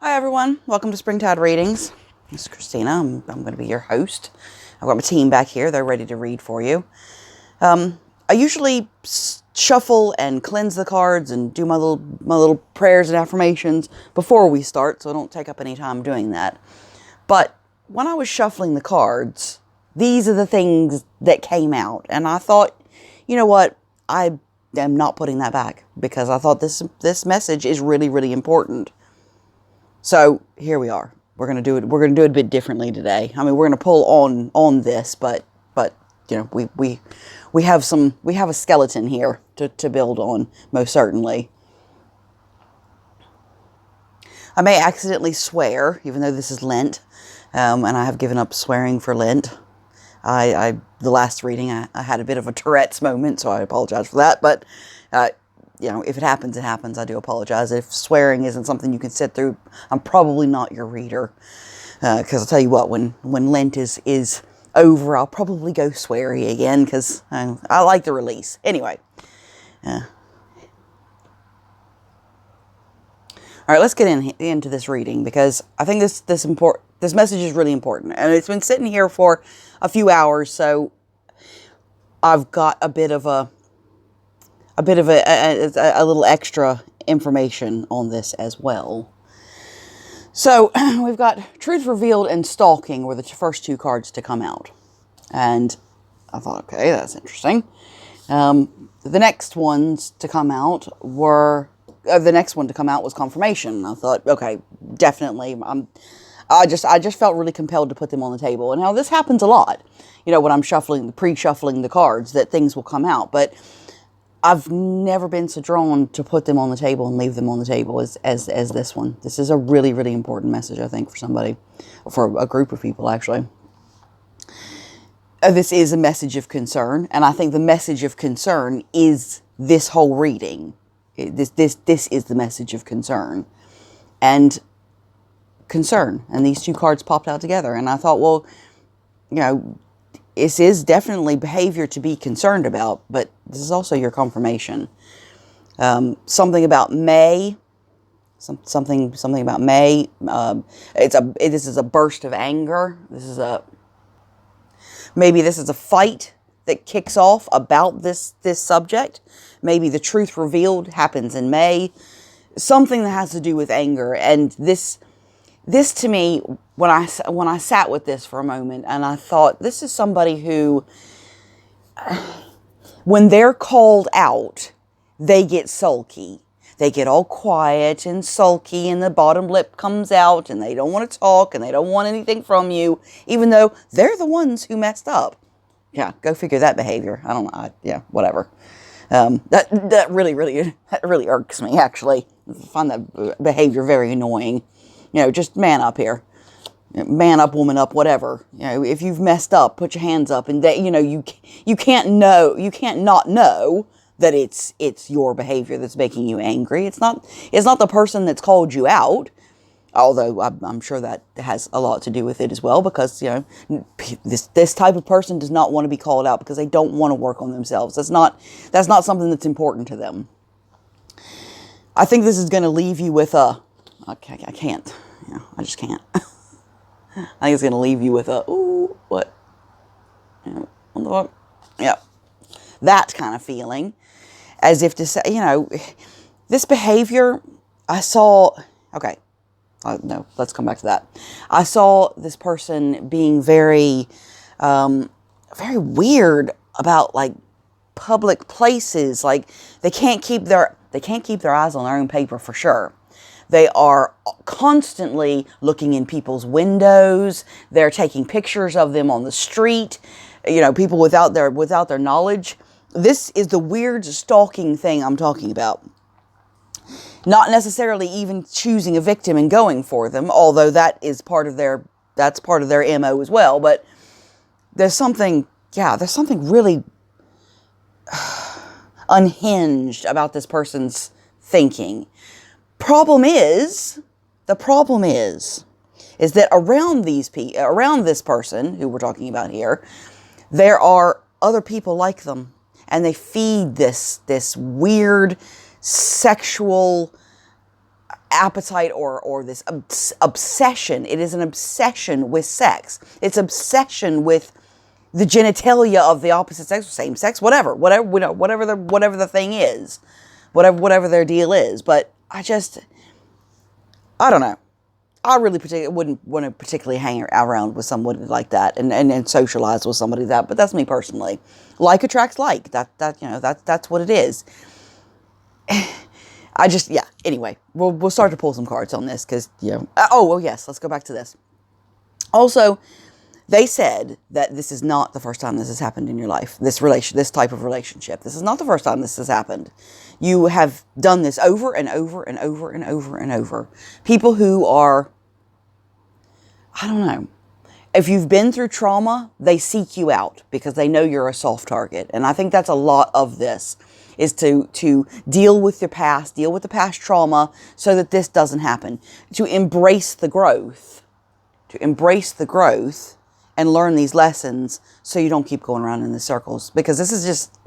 Hi everyone, welcome to Springtide Readings. This is Christina. I'm going to be your host. I've got my team back here. They're ready to read for you. I usually shuffle and cleanse the cards and do my little prayers and affirmations before we start, so I don't take up any time doing that. But when I was shuffling the cards, these are the things that came out, and I thought, you know what, I am not putting that back because I thought this message is really, really important. So here we are. We're gonna do it. We're gonna do it a bit differently today. I mean, we're gonna pull on this, but you know, we have a skeleton here to build on, most certainly. I may accidentally swear, even though this is Lent, and I have given up swearing for Lent. The last reading, I had a bit of a Tourette's moment, so I apologize for that. But you know, if it happens, it happens. I do apologize. If swearing isn't something you can sit through, I'm probably not your reader. Because I'll tell you what, when Lent is over, I'll probably go sweary again because I like the release. Anyway. All right, let's get into this reading because I think this message is really important. And it's been sitting here for a few hours, so I've got a little extra information on this as well. So we've got Truth Revealed and Stalking were the first two cards to come out. And I thought, okay, that's interesting. The next ones to come out were, the next one to come out was Confirmation. I thought, okay, definitely. I just felt really compelled to put them on the table. And now this happens a lot, you know, when I'm pre-shuffling the cards, that things will come out. But I've never been so drawn to put them on the table and leave them on the table as this one. This is a really, really important message, I think, for somebody, for a group of people, actually. This is a message of concern, and I think the message of concern is this whole reading. This is the message of concern. And these two cards popped out together, and I thought, well, you know, this is definitely behavior to be concerned about, but this is also your confirmation. Something about May. Something about May. This is a burst of anger. Maybe this is a fight that kicks off about this subject. Maybe the truth revealed happens in May. Something that has to do with anger. And this to me, when I sat with this for a moment, and I thought, this is somebody who, when they're called out, they get sulky. They get all quiet and sulky, and the bottom lip comes out, and they don't want to talk, and they don't want anything from you, even though they're the ones who messed up. Yeah, go figure that behavior. I don't know. Yeah, whatever. That really irks me, actually. I find that behavior very annoying. You know, just man up here. Man up, woman up, whatever. You know, if you've messed up, put your hands up. And you know, you can't not know that it's your behavior that's making you angry. It's not the person that's called you out. Although I'm sure that has a lot to do with it as well, because, you know, this type of person does not want to be called out because they don't want to work on themselves. That's not something that's important to them. I think this is going to leave you with a, okay, I can't. You know, I just can't. I think it's going to leave you with a, ooh, what? You know, yeah, that kind of feeling, as if to say, you know, this behavior. I saw. Okay, no, let's come back to that. I saw this person being very weird about, like, public places. Like, they can't keep their eyes on their own paper, for sure. They are constantly looking in people's windows. They're taking pictures of them on the street. You know, people without their knowledge. This is the weird stalking thing I'm talking about. Not necessarily even choosing a victim and going for them, although that's part of their MO as well. But there's something really unhinged about this person's thinking. The problem is that around this person who we're talking about here, there are other people like them, and they feed this weird sexual appetite or this obsession. It is an obsession with sex. It's obsession with the genitalia of the opposite sex, same sex, whatever the thing is, whatever their deal is. But I don't know. I really wouldn't want to particularly hang around with somebody like that and socialize with somebody like that. But that's me personally. Like attracts like. That's what it is. Anyway, we'll start to pull some cards on this because, yes, let's go back to this. Also, they said that this is not the first time this has happened in your life, this type of relationship. This is not the first time this has happened. You have done this over and over and over and over and over. People who are, I don't know, if you've been through trauma, they seek you out because they know you're a soft target. And I think that's a lot of this, is to deal with your past, deal with the past trauma so that this doesn't happen. To embrace the growth. And learn these lessons so you don't keep going around in the circles. Because this is just,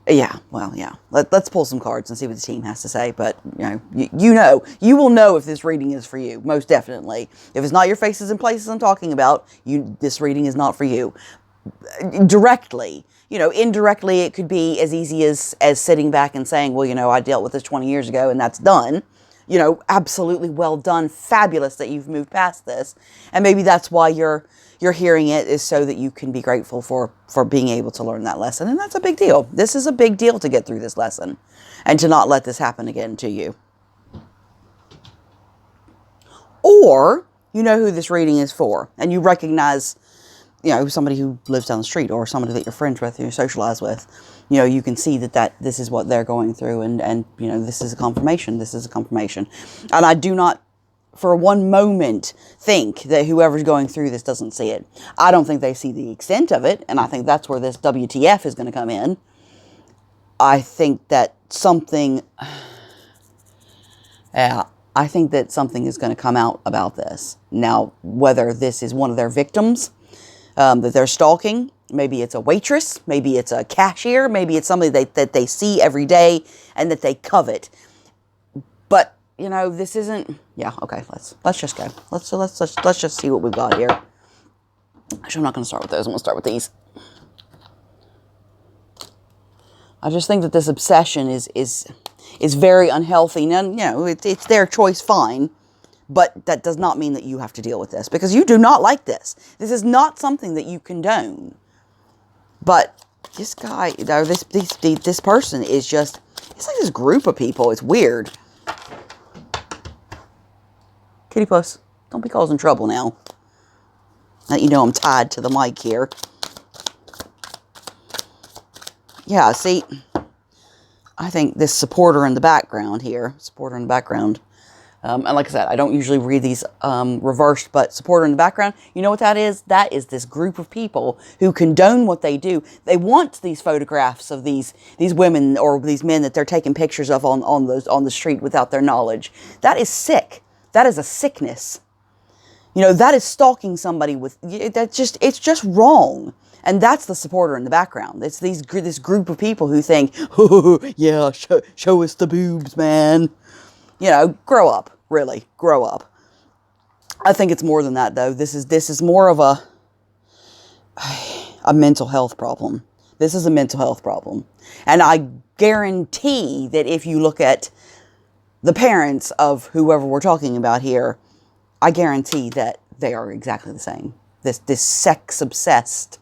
let's pull some cards and see what the team has to say. But, you will know if this reading is for you, most definitely. If it's not your faces and places I'm talking about, this reading is not for you. Directly. Indirectly, it could be as easy as sitting back and saying, well, I dealt with this 20 years ago and that's done. Absolutely well done. Fabulous that you've moved past this. And maybe that's why you're hearing it, is so that you can be grateful for being able to learn that lesson. And that's a big deal. This is a big deal to get through this lesson and to not let this happen again to you. Or you know who this reading is for and you recognize, somebody who lives down the street or somebody that you're friends with, you socialize with. You can see that this is what they're going through and this is a confirmation. This is a confirmation. And I do not for one moment think that whoever's going through this doesn't see it. I don't think they see the extent of it. And I think that's where this WTF is going to come in. I think that something is going to come out about this. Now, whether this is one of their victims that they're stalking, maybe it's a waitress, maybe it's a cashier, maybe it's somebody that they see every day and that they covet. But, this isn't, okay, let's just go. Let's just see what we've got here. Actually, I'm not going to start with those. I'm going to start with these. I just think that this obsession is very unhealthy. Now, it's their choice, fine. But that does not mean that you have to deal with this because you do not like this. This is not something that you condone. But this guy, this person is just, it's like this group of people. It's weird. Kitty puss, don't be causing trouble now. Now you know I'm tied to the mic here. Yeah, see, I think this supporter in the background here, and like I said, I don't usually read these reversed, but supporter in the background, you know what that is? That is this group of people who condone what they do. They want these photographs of these women or these men that they're taking pictures of on the street without their knowledge. That is sick. That is a sickness. That is stalking somebody it's just wrong. And that's the supporter in the background. It's this group of people who think, oh, yeah, show us the boobs, man. Grow up. Really, grow up. I think it's more than that, though. This is more of a mental health problem. This is a mental health problem. And I guarantee that if you look at the parents of whoever we're talking about here, I guarantee that they are exactly the same. This sex-obsessed,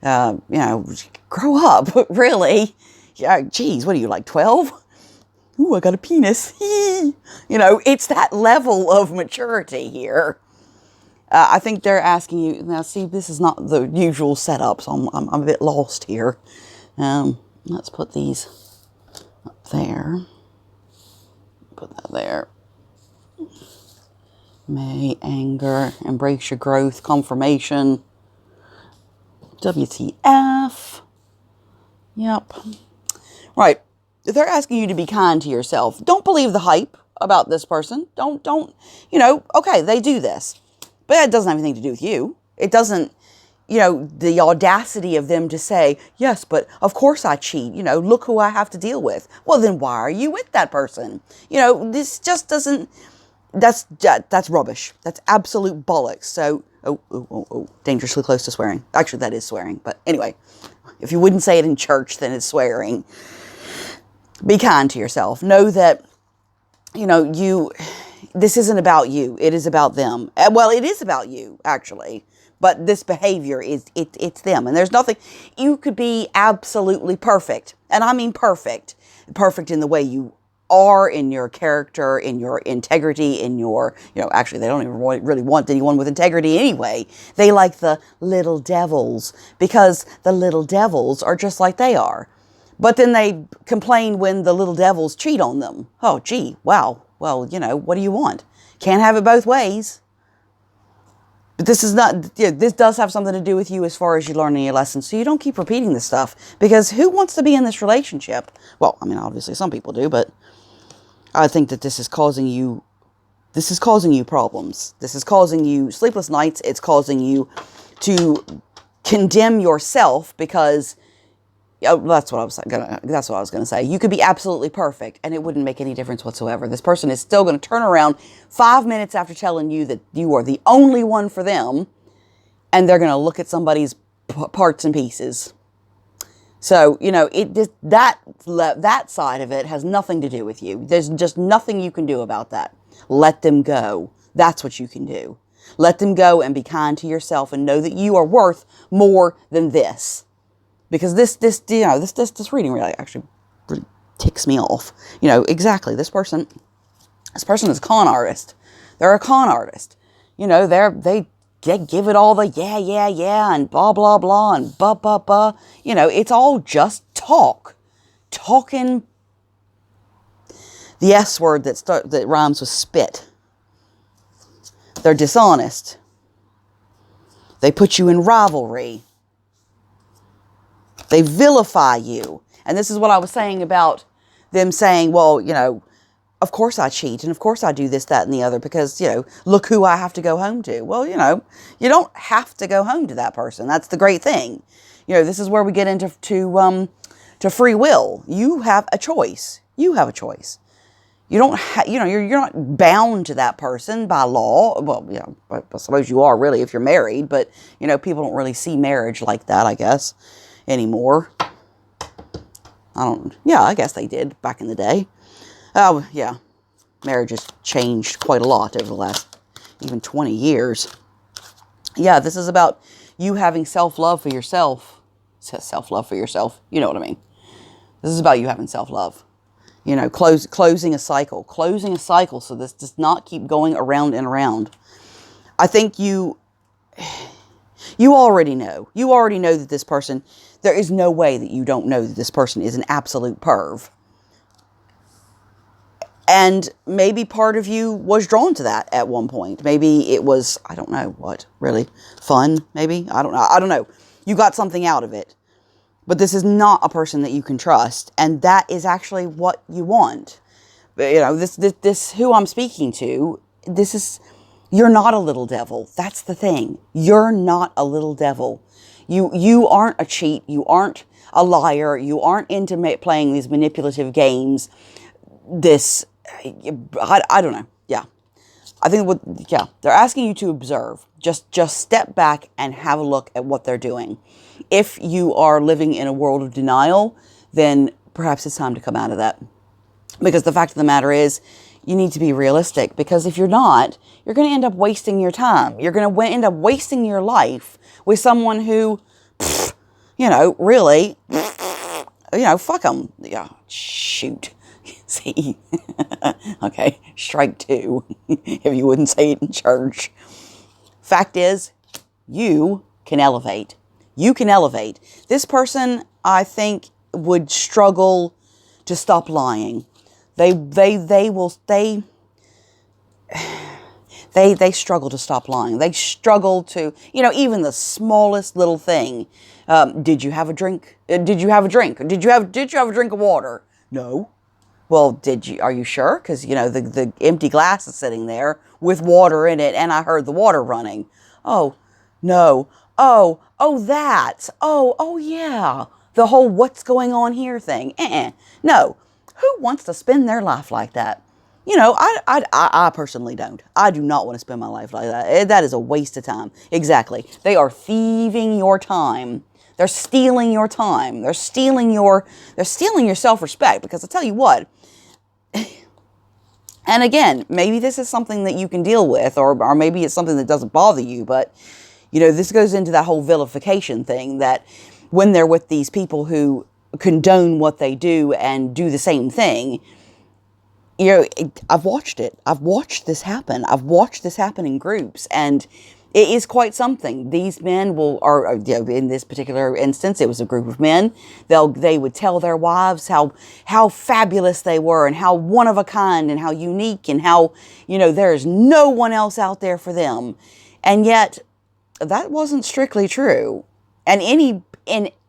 grow up, really. Yeah, geez, what are you, like 12? Ooh, I got a penis. It's that level of maturity here. I think they're asking you, now see, this is not the usual setup, so I'm a bit lost here. Let's put these up there. Put that there. May, anger, embrace your growth, confirmation. WTF. Yep. Right. They're asking you to be kind to yourself. Don't believe the hype about this person. Don't, okay, they do this. But it doesn't have anything to do with you. It doesn't, the audacity of them to say, yes, but of course I cheat. Look who I have to deal with. Well, then why are you with that person? This just doesn't, that's rubbish. That's absolute bollocks. So, dangerously close to swearing. Actually, that is swearing. But anyway, if you wouldn't say it in church, then it's swearing. Be kind to yourself. Know that, this isn't about you. It is about them. Well, it is about you, actually. But this behavior it's them. And there's nothing, you could be absolutely perfect. And I mean perfect. Perfect in the way you are, in your character, in your integrity, in your, actually they don't even really want anyone with integrity anyway. They like the little devils because the little devils are just like they are. But then they complain when the little devils cheat on them. Oh, gee, wow. Well, what do you want? Can't have it both ways. But this is not, this does have something to do with you as far as you learning your lessons. So you don't keep repeating this stuff. Because who wants to be in this relationship? Well, I mean, obviously some people do, but I think that this is causing you problems. This is causing you sleepless nights. It's causing you to condemn yourself because, that's what I was gonna say. You could be absolutely perfect and it wouldn't make any difference whatsoever. This person is still going to turn around 5 minutes after telling you that you are the only one for them, and they're going to look at somebody's parts and pieces. So, that side of it has nothing to do with you. There's just nothing you can do about that. Let them go. That's what you can do. Let them go and be kind to yourself and know that you are worth more than this. Because this reading really ticks me off. Exactly. This person is a con artist. They're a con artist. They give it all the yeah, and blah, blah, blah, and bah. It's all just talk. Talking the S word that rhymes with spit. They're dishonest. They put you in rivalry. They vilify you. And this is what I was saying about them saying, well, of course I cheat and of course I do this, that, and the other because, look who I have to go home to. Well, you don't have to go home to that person. That's the great thing. This is where we get into to free will. You have a choice. You have a choice. You don't you're not bound to that person by law. Well, I suppose you are really if you're married, but, people don't really see marriage like that, I guess, anymore. I guess they did back in the day. Oh, yeah. Marriage has changed quite a lot over the last even 20 years. Yeah, this is about you having self-love for yourself. It says self-love for yourself. You know what I mean. This is about you having self-love. Closing a cycle. Closing a cycle so this does not keep going around and around. I think you already know. You already know that this person, there is no way that you don't know that this person is an absolute perv. And maybe part of you was drawn to that at one point. Maybe it was, I don't know what, really fun, maybe? I don't know. You got something out of it. But this is not a person that you can trust. And that is actually what you want. This who I'm speaking to, you're not a little devil. That's the thing. You're not a little devil. You aren't a cheat. You aren't a liar. You aren't into playing these manipulative games. I don't know. Yeah. I think they're asking you to observe. Just step back and have a look at what they're doing. If you are living in a world of denial, then perhaps it's time to come out of that. Because the fact of the matter is, you need to be realistic. Because if you're not, you're going to end up wasting your time. You're going to end up wasting your life with someone who, really, fuck them. Yeah, shoot. See? Okay, strike two, if you wouldn't say it in church. Fact is, you can elevate. You can elevate. This person, I think, would struggle to stop lying. They struggle to stop lying. They struggle to, even the smallest little thing. Did you have a drink? Did you have a drink? Did you have a drink of water? No. Well, are you sure? Because, the empty glass is sitting there with water in it and I heard the water running. Oh, no. Oh, that. Oh, yeah. The whole what's going on here thing. No. Who wants to spend their life like that? I personally don't. I do not want to spend my life like that. That is a waste of time. Exactly. They are thieving your time. They're stealing your time. They're stealing your self-respect, because I tell you what, and again, maybe this is something that you can deal with, or maybe it's something that doesn't bother you, but, this goes into that whole vilification thing, that when they're with these people who condone what they do and do the same thing, I've watched it. I've watched this happen. I've watched this happen in groups, and it is quite something. These men in this particular instance, it was a group of men. They would tell their wives how fabulous they were, and how one of a kind, and how unique, and how, there's no one else out there for them. And yet, that wasn't strictly true. And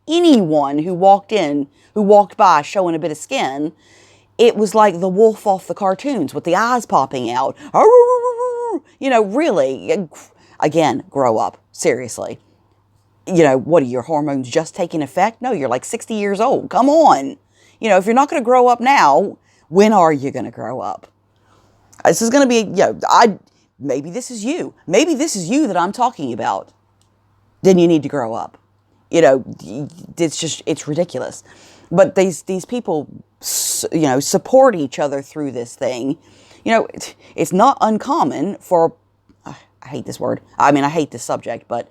anyone who walked by showing a bit of skin, it was like the wolf off the cartoons with the eyes popping out. Really. Again, grow up. Seriously. What are your hormones just taking effect? No, you're like 60 years old. Come on. If you're not going to grow up now, when are you going to grow up? This is going to be, maybe this is you. Maybe this is you that I'm talking about. Then you need to grow up. It's ridiculous. But these people, support each other through this thing. It's not uncommon for, I hate this word. I mean, I hate this subject, but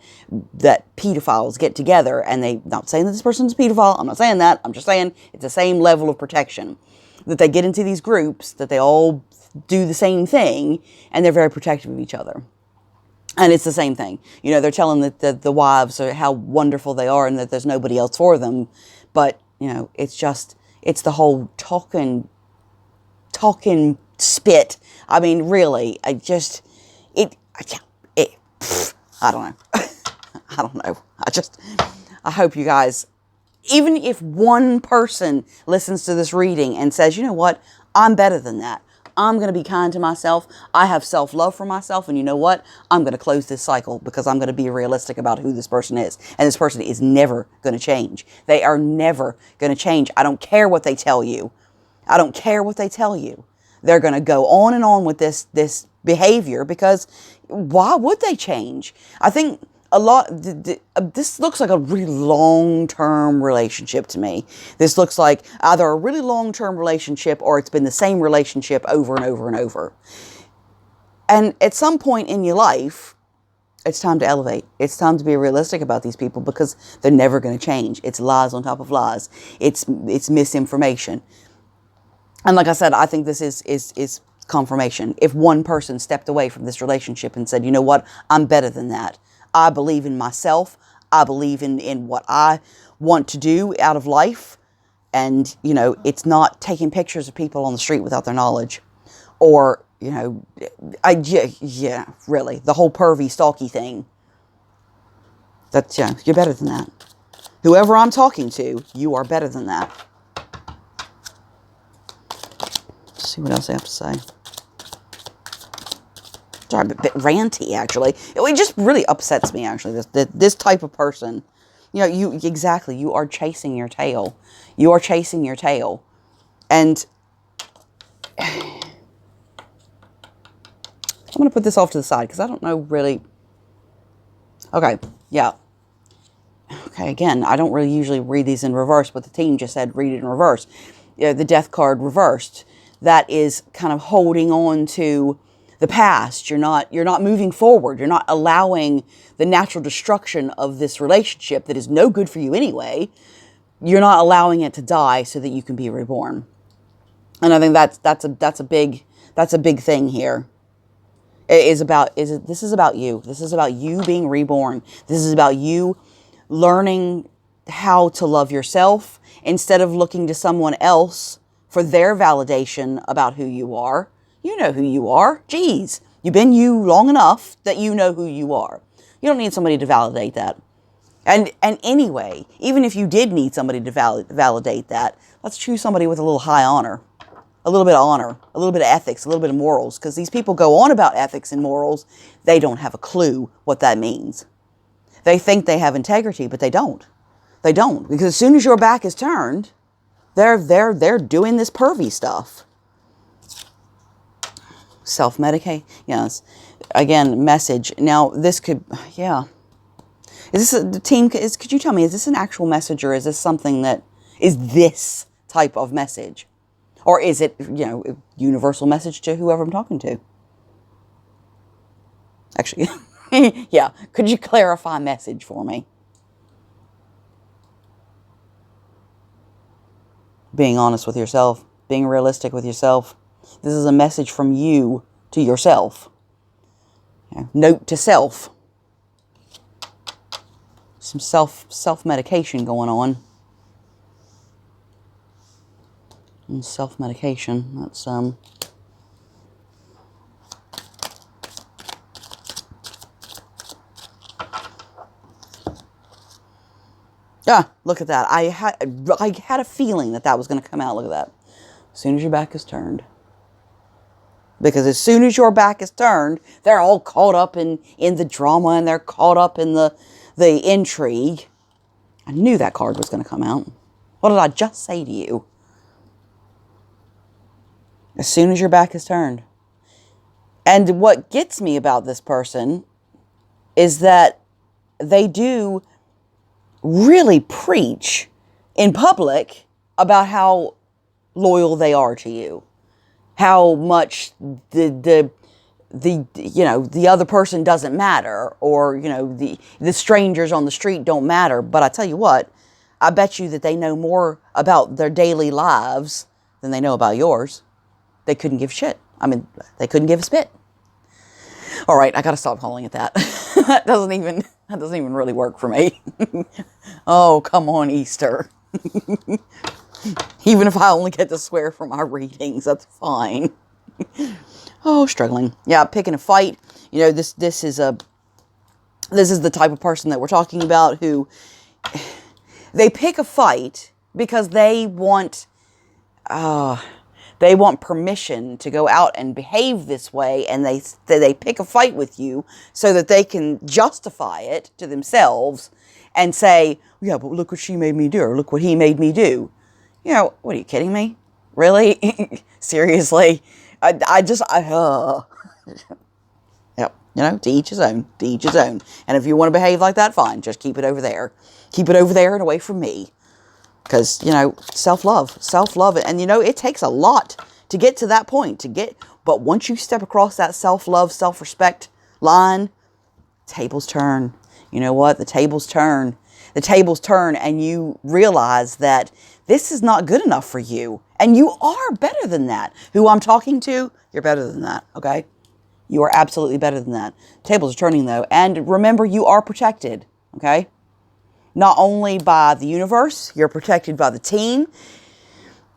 that pedophiles get together, and not saying that this person's a pedophile. I'm not saying that. I'm just saying it's the same level of protection, that they get into these groups, that they all do the same thing, and they're very protective of each other. And it's the same thing. They're telling the wives how wonderful they are, and that there's nobody else for them. But, it's the whole talking spit. I mean, really, I don't know. I don't know. I hope you guys, even if one person listens to this reading and says, you know what, I'm better than that. I'm going to be kind to myself. I have self-love for myself. And you know what? I'm going to close this cycle, because I'm going to be realistic about who this person is. And this person is never going to change. They are never going to change. I don't care what they tell you. I don't care what they tell you. They're going to go on and on with this behavior, because why would they change? I think this looks like a really long-term relationship to me. This looks like either a really long-term relationship, or it's been the same relationship over and over and over. And at some point in your life, it's time to elevate. It's time to be realistic about these people, because they're never going to change. It's lies on top of lies. It's misinformation. And like I said, I think this is confirmation. If one person stepped away from this relationship and said, you know what, I'm better than that. I believe in myself. I believe in what I want to do out of life. And, it's not taking pictures of people on the street without their knowledge. Or, really, the whole pervy, stalky thing. You're better than that. Whoever I'm talking to, you are better than that. Let's see what else I have to say. Sorry, a bit ranty, actually. It just really upsets me, actually, this type of person. You are chasing your tail. You are chasing your tail. And I'm going to put this off to the side, because I don't know really. Okay, yeah. Okay, again, I don't really usually read these in reverse, but the team just said read it in reverse. The death card reversed. That is kind of holding on to the past. You're not moving forward. You're not allowing the natural destruction of this relationship that is no good for you anyway. You're not allowing it to die so that you can be reborn. And I think that's a big thing here. This is about you. This is about you being reborn. This is about you learning how to love yourself instead of looking to someone else for their validation about who you are. You know who you are. Geez, you've been you long enough that you know who you are. You don't need somebody to validate that. And anyway, even if you did need somebody to validate that, let's choose somebody with a little high honor. A little bit of honor, a little bit of ethics, a little bit of morals. Because these people go on about ethics and morals. They don't have a clue what that means. They think they have integrity, but they don't. They don't, because as soon as your back is turned, they're doing this pervy stuff. Self-medicate. Yes. Again, message. Now, this could, yeah. Is this the team? Could you tell me, is this an actual message, or is this something that is this type of message? Or is it, a universal message to whoever I'm talking to? Actually, yeah. Could you clarify message for me? Being honest with yourself. Being realistic with yourself. This is a message from you to yourself. Note to self. Some self-medication going on. And self-medication. That's look at that. I had a feeling that was going to come out. Look at that. As soon as your back is turned. Because as soon as your back is turned, they're all caught up in the drama, and they're caught up in the intrigue. I knew that card was going to come out. What did I just say to you? As soon as your back is turned. And what gets me about this person is that they do really preach in public about how loyal they are to you. How much the other person doesn't matter, or the strangers on the street don't matter. But I tell you what, I bet you that they know more about their daily lives than they know about yours. They couldn't give shit. I mean, they couldn't give a spit. All right, I got to stop calling it that. That doesn't even really work for me. Oh, come on, Easter. Even if I only get to swear for my readings, that's fine. Oh, struggling. Yeah, picking a fight. This is the type of person that we're talking about, who they pick a fight because they want permission to go out and behave this way, and they pick a fight with you so that they can justify it to themselves and say, yeah, but look what she made me do, or look what he made me do. What are you kidding me? Really? Seriously? Yep. To each his own. To each his own. And if you want to behave like that, fine. Just keep it over there. Keep it over there and away from me. Because, self-love. Self-love. And, it takes a lot to get to that point. But once you step across that self-love, self-respect line, tables turn. You know what? The tables turn. The tables turn, and you realize that this is not good enough for you. And you are better than that. Who I'm talking to, you're better than that, okay? You are absolutely better than that. Tables are turning, though. And remember, you are protected, okay? Not only by the universe, you're protected by the team.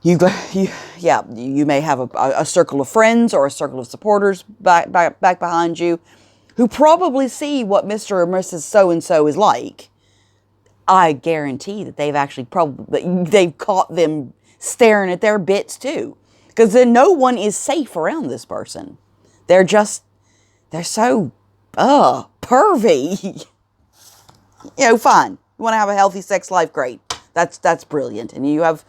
You may have a circle of friends or a circle of supporters back behind you who probably see what Mr. or Mrs. So-and-so is like. I guarantee that they've caught them staring at their bits too. Because then no one is safe around this person. They're so, pervy. Fine. You want to have a healthy sex life? Great. That's brilliant. And you have,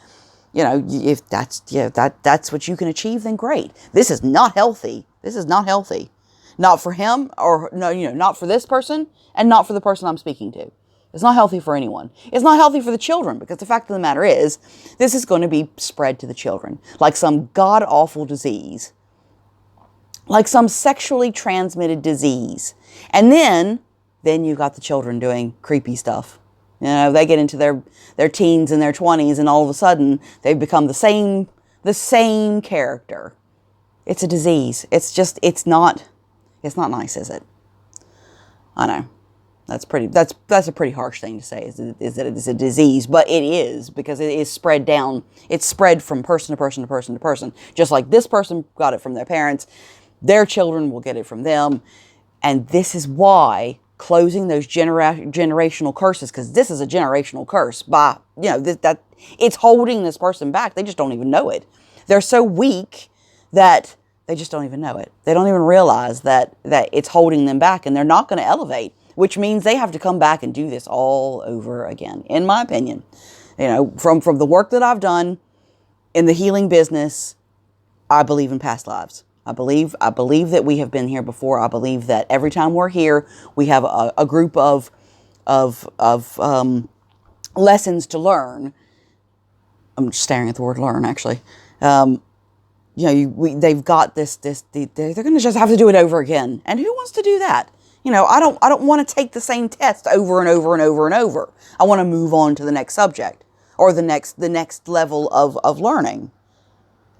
if that's what you can achieve, then great. This is not healthy. This is not healthy. Not for him, or no, not for this person, and not for the person I'm speaking to. It's not healthy for anyone. It's not healthy for the children, because the fact of the matter is, this is going to be spread to the children like some god-awful disease, like some sexually transmitted disease. And then you've got the children doing creepy stuff. They get into their teens and their 20s, and all of a sudden they've become the same character. It's a disease. It's not nice, is it? I know. That's a pretty harsh thing to say, is that it is a disease, but it is, because it is spread down. It's spread from person to person to person to person. Just like this person got it from their parents, their children will get it from them. And this is why closing those generational curses, because this is a generational curse, that it's holding this person back. They just don't even know it. They're so weak that they just don't even know it. They don't even realize that it's holding them back, and they're not going to elevate. which means they have to come back and do this all over again, in my opinion. You know, from the work that I've done in the healing business, I believe in past lives. I believe that we have been here before. I believe that every time we're here, we have a group of lessons to learn. I'm just staring at the word learn, actually. They've got this, they're going to just have to do it over again. And who wants to do that? You know, I don't want to take the same test over and over and over and over. I want to move on to the next subject or the next level of learning.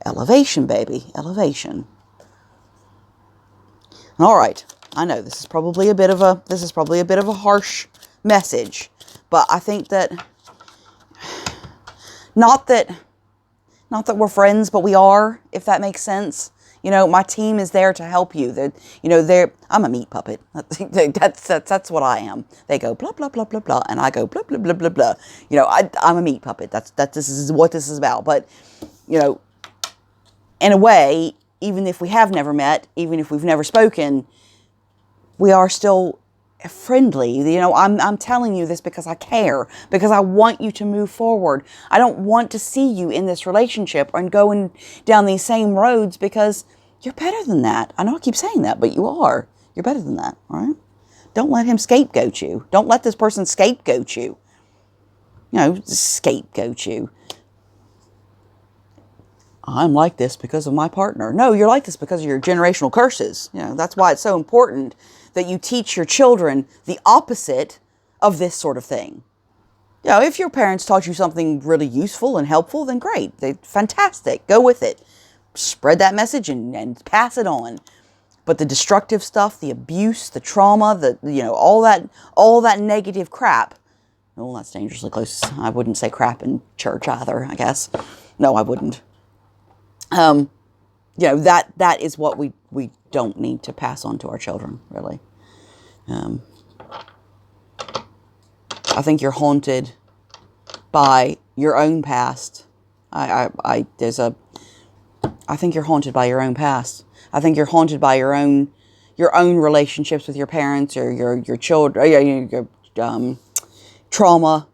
Elevation, baby, elevation. All right. I know this is probably a bit of a harsh message, but I think that not that we're friends, but we are, if that makes sense. You know, my team is there to help you. I'm a meat puppet. That's what I am. They go blah blah blah blah blah, and I go blah blah blah blah blah. You know, I'm a meat puppet. This is what this is about. But you know, in a way, even if we have never met, even if we've never spoken, we are still friendly. You know, I'm telling you this because I care, because I want you to move forward. I don't want to see you in this relationship and going down these same roads, because you're better than that. I know I keep saying that, but you are. You're better than that, all right? Don't let him scapegoat you. Don't let this person scapegoat you. You know, scapegoat you. I'm like this because of my partner. No, you're like this because of your generational curses. You know, that's why it's so important that you teach your children the opposite of this sort of thing. You know, if your parents taught you something really useful and helpful, then great. Fantastic. Go with it. Spread that message and pass it on. But the destructive stuff, the abuse, the trauma, all that negative crap. Oh, that's dangerously close. I wouldn't say crap in church either, I guess. No, I wouldn't. That is what we don't need to pass on to our children, really. I think you're haunted by your own past. I think you're haunted by your own past. I think you're haunted by your own relationships with your parents or your children, your trauma.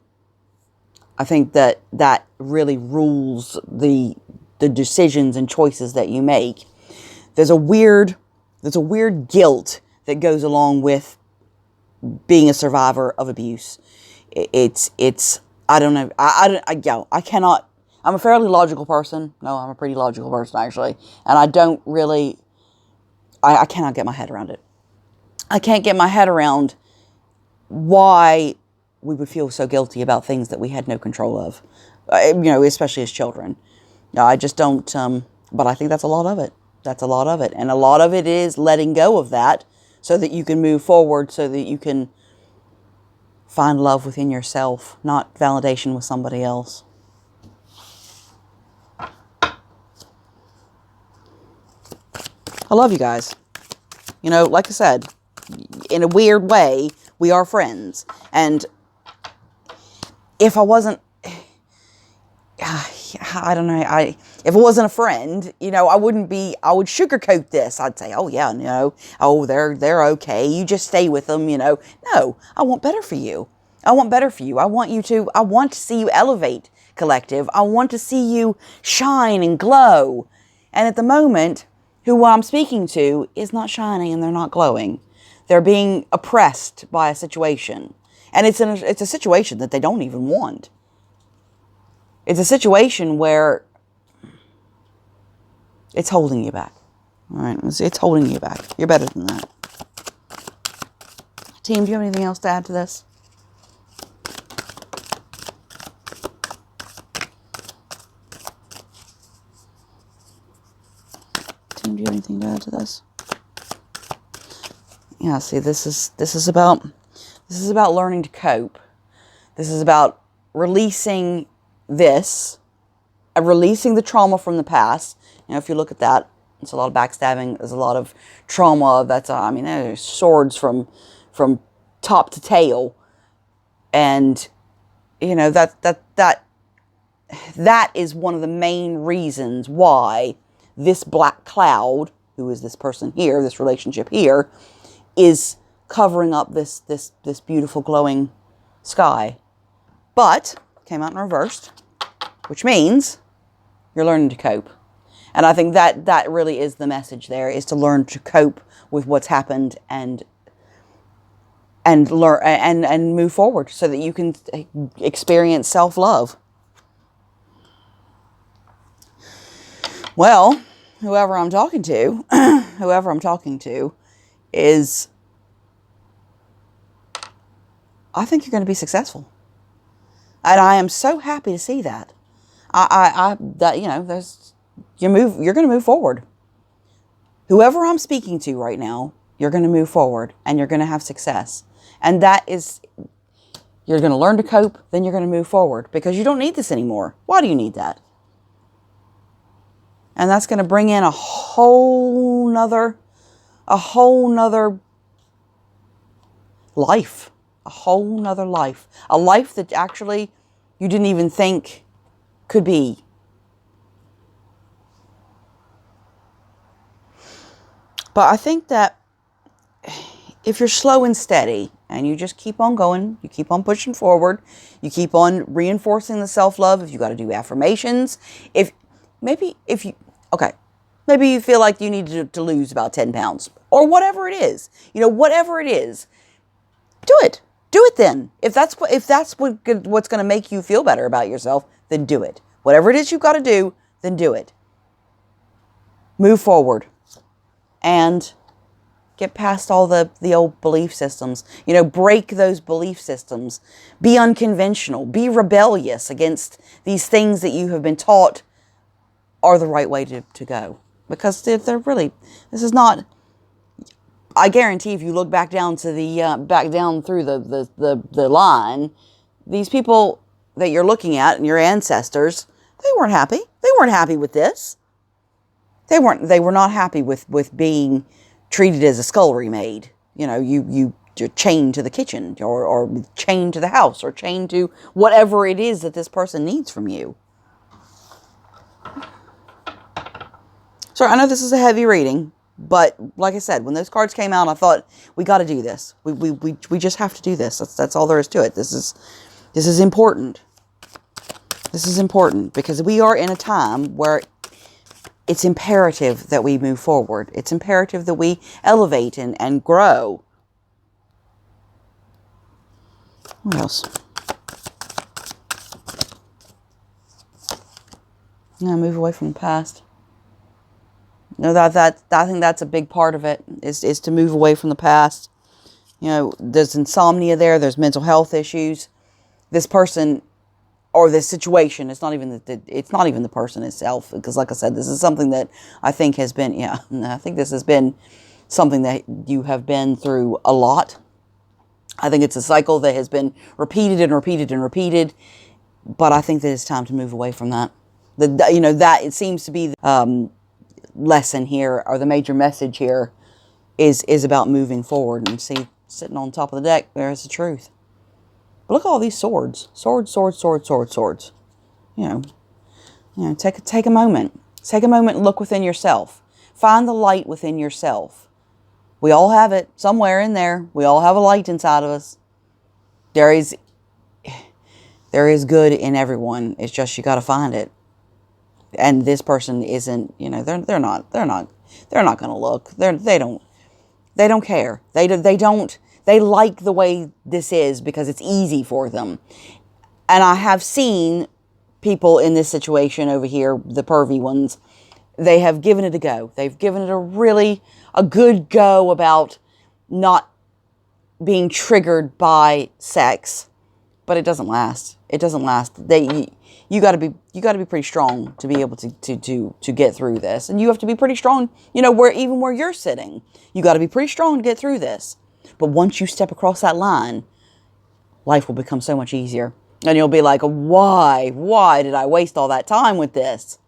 I think that really rules the decisions and choices that you make. There's a weird guilt that goes along with being a survivor of abuse. It's I don't know. I cannot. I'm a fairly logical person. No, I'm a pretty logical person, actually. And I don't really, I cannot get my head around it. I can't get my head around why we would feel so guilty about things that we had no control of, especially as children. No, I just don't, but I think that's a lot of it. That's a lot of it. And a lot of it is letting go of that so that you can move forward, so that you can find love within yourself, not validation with somebody else. I love you guys. You know, like I said, in a weird way, we are friends. And if I wasn't, I don't know, if it wasn't a friend, I would sugarcoat this. I'd say, oh yeah, they're okay. You just stay with them, No, I want better for you. I want better for you. I want to see you elevate, collective. I want to see you shine and glow. And at the moment, who I'm speaking to is not shining and they're not glowing. They're being oppressed by a situation. And it's a situation that they don't even want. It's a situation where it's holding you back. All right, it's holding you back. You're better than that. Team, do you have anything else to add to this? Team, do you have anything to add to this? Yeah, see, this is about learning to cope. This is about releasing releasing the trauma from the past. If you look at that, it's a lot of backstabbing. There's a lot of trauma. There's swords from top to tail, and that is one of the main reasons why this black cloud, who is this person here, this relationship here, is covering up this beautiful glowing sky. But came out in reversed, which means you're learning to cope. And I think that really is the message there, is to learn to cope with what's happened and learn and move forward so that you can experience self-love. Well, whoever I'm talking to is, I think you're going to be successful. And I am so happy to see that. You're going to move forward. Whoever I'm speaking to right now, you're going to move forward and you're going to have success. And that is, you're going to learn to cope, then you're going to move forward because you don't need this anymore. Why do you need that? And that's going to bring in a whole nother life, a life that actually you didn't even think could be. But I think that if you're slow and steady and you just keep on going, you keep on pushing forward, you keep on reinforcing the self-love, if you got to do affirmations, maybe you feel like you need to lose about 10 pounds or whatever it is, whatever it is, do it then. If that's what's going to make you feel better about yourself, then do it. Whatever it is you've got to do, then do it. Move forward and get past all the old belief systems. Break those belief systems. Be unconventional. Be rebellious against these things that you have been taught are the right way to go. Because they're really, this is not, I guarantee if you look back down to back down through the line, these people that you're looking at and your ancestors, they weren't happy. They weren't happy with this. They were not happy with being treated as a scullery maid. You're chained to the kitchen or chained to the house or chained to whatever it is that this person needs from you. So I know this is a heavy reading, but like I said, when those cards came out, I thought, we got to do this. We just have to do this. That's all there is to it. This is important. This is important because we are in a time where it's imperative that we move forward. It's imperative that we elevate and grow. What else? Yeah, move away from the past. I think that's a big part of it, is to move away from the past. There's insomnia there. There's mental health issues. This person or this situation, it's not even the person itself. Because like I said, this is something that I think has been, I think this has been something that you have been through a lot. I think it's a cycle that has been repeated and repeated and repeated. But I think that it's time to move away from that. That it seems to be the lesson here, or the major message here is about moving forward. And see, sitting on top of the deck, there's the truth. But look at all these swords. Swords. Take a moment. Take a moment and look within yourself. Find the light within yourself. We all have it somewhere in there. We all have a light inside of us. There is good in everyone. It's just you got to find it. And this person isn't, they're not going to look. They don't care. They like the way this is because it's easy for them. And I have seen people in this situation over here, the pervy ones, they have given it a go. They've given it a good go about not being triggered by sex, but it doesn't last. It doesn't last. You got to be pretty strong to be able to get through this. And you have to be pretty strong, where you're sitting. You got to be pretty strong to get through this. But once you step across that line, life will become so much easier. And you'll be like, why? Why did I waste all that time with this?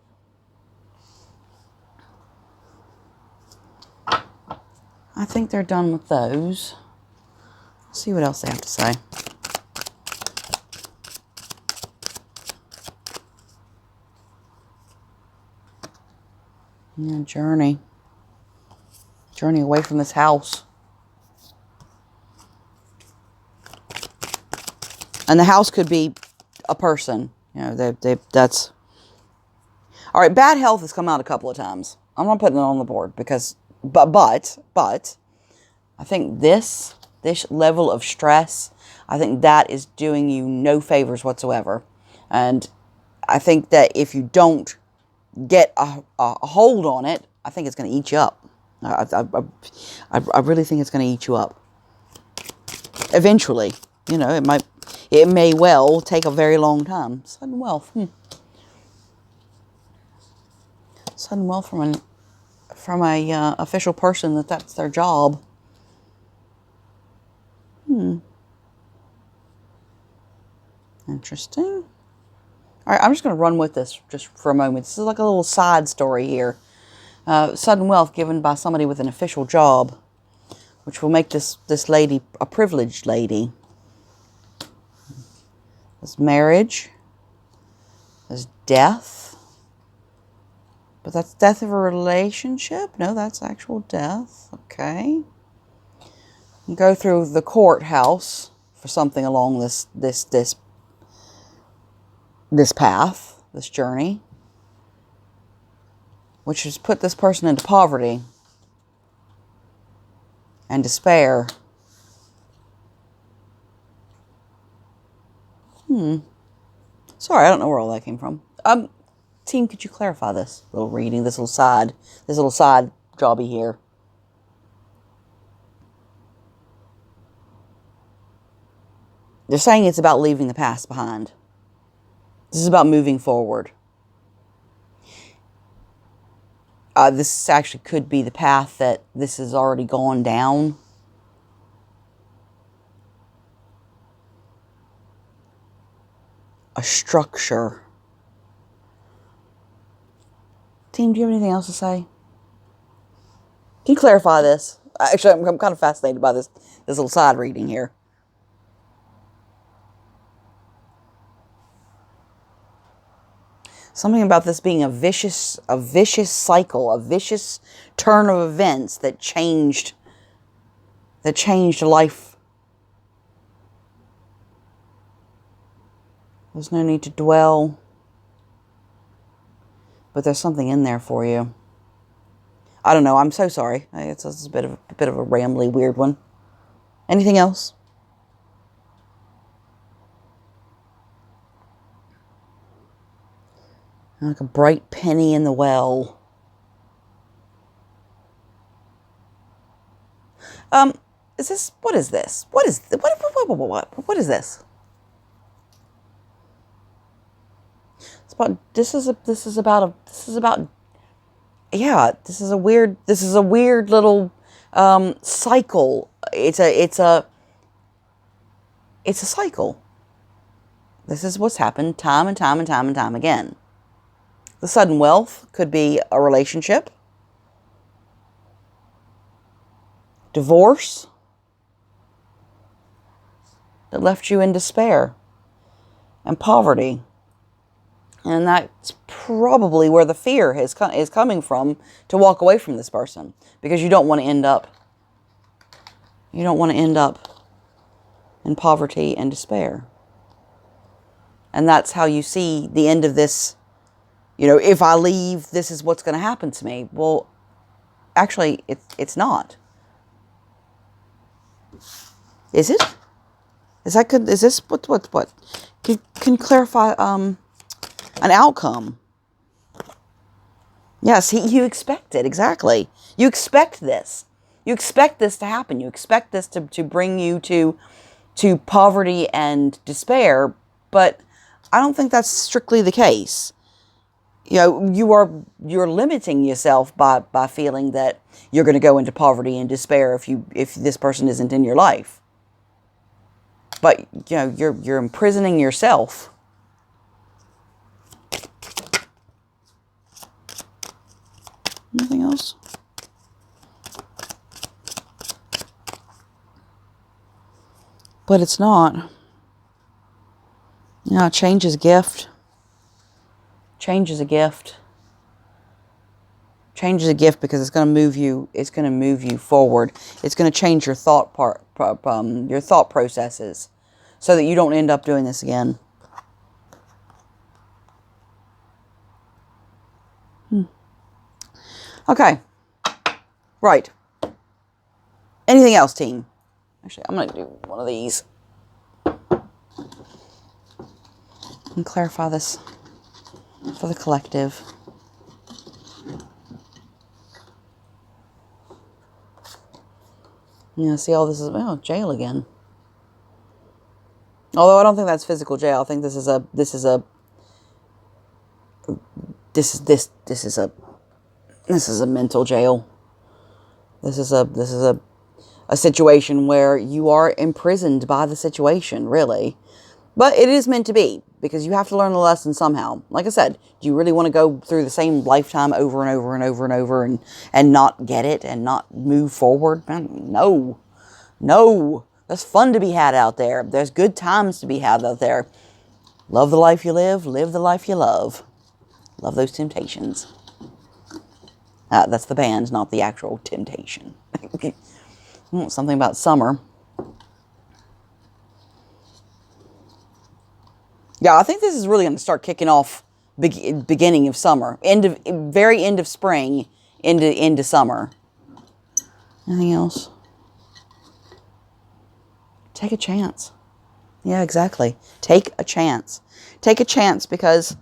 I think they're done with those. Let's see what else they have to say. Yeah, journey away from this house. And the house could be a person. You know, that's... All right, bad health has come out a couple of times. I'm not putting it on the board because... But I think this level of stress, I think that is doing you no favors whatsoever. And I think that if you don't get a hold on it, I think it's going to eat you up. I really think it's going to eat you up. Eventually, you know, it may well take a very long time. Sudden wealth. Sudden wealth from a official person that's their job. Interesting. All right, I'm just going to run with this just for a moment. This is like a little side story here. Sudden wealth given by somebody with an official job, which will make this lady a privileged lady. There's marriage. There's death. But that's death of a relationship? No, that's actual death. Okay. You go through the courthouse for something along this path, this journey, which has put this person into poverty and despair. Sorry, I don't know where all that came from. Team, could you clarify this little reading, this little side jobby here? They're saying it's about leaving the past behind. This is about moving forward. This actually could be the path that this has already gone down. A structure. Team, do you have anything else to say? Can you clarify this? Actually, I'm kind of fascinated by this little side reading here. Something about this being a vicious cycle, a vicious turn of events that changed life. There's no need to dwell, but there's something in there for you. I don't know. I'm so sorry. It's a bit of a rambly, weird one. Anything else? Like a bright penny in the well. Is this? What is this? What is this? It's about. This is about. Yeah, this is a weird little cycle. It's a cycle. This is what's happened time and time again. The sudden wealth could be a relationship, divorce that left you in despair and poverty. And that's probably where the fear is coming from, to walk away from this person, because you don't want to end up in poverty and despair. And that's how you see the end of this. You know, if I leave, this is what's going to happen to me. Well, actually, it's not. Is it? Is this what? Can you clarify an outcome? Yes, you expect it, exactly. You expect this. You expect this to happen. You expect this to bring you to poverty and despair, but I don't think that's strictly the case. You know, you're limiting yourself by feeling that you're going to go into poverty and despair if this person isn't in your life. But you know, you're imprisoning yourself. Anything else? But it's not. You know, change is a gift. Change is a gift. Change is a gift because it's going to move you. It's going to move you forward. It's going to change your thought processes, so that you don't end up doing this again. Okay. Right. Anything else, team? Actually, I'm going to do one of these. And clarify this for the collective. Yeah, see, all this is, oh, jail again. Although I don't think that's physical jail. I think this is a mental jail. This is a situation where you are imprisoned by the situation, really. But it is meant to be, because you have to learn the lesson somehow. Like I said, do you really want to go through the same lifetime over and over and over and over and not get it and not move forward? No. No. There's fun to be had out there. There's good times to be had out there. Love the life you live the life you love. Love those Temptations. That's the band, not the actual Temptation. Something about summer. Yeah, I think this is really going to start kicking off beginning of summer. Very end of spring into summer. Anything else? Take a chance. Yeah, exactly. Take a chance. Take a chance because,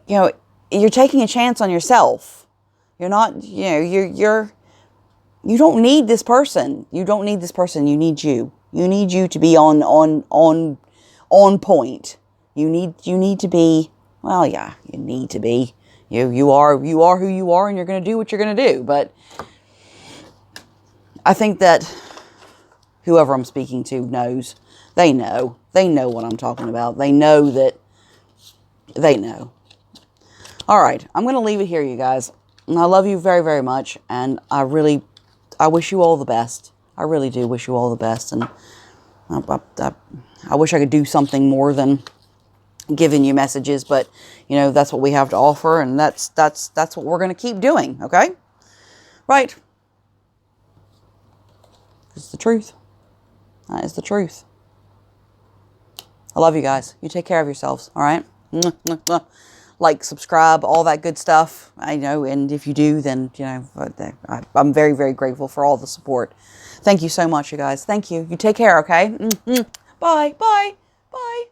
you know, you're taking a chance on yourself. You're not, you know, you don't need this person. You don't need this person. You need you. You need you to be on point. You need to be, well, yeah, you need to be. You are who you are, and you're going to do what you're going to do. But I think that whoever I'm speaking to knows. They know. They know what I'm talking about. They know that. They know. All right. I'm going to leave it here, you guys. And I love you very, very much. And I wish you all the best. I really do wish you all the best. And I wish I could do something more than giving you messages. But, you know, that's what we have to offer. And that's what we're going to keep doing. Okay? Right. It's the truth. That is the truth. I love you guys. You take care of yourselves. All right? Like, subscribe, all that good stuff. I know, and if you do, then, you know, I'm very, very grateful for all the support. Thank you so much, you guys. Thank you. You take care, okay? Bye. Bye. Bye.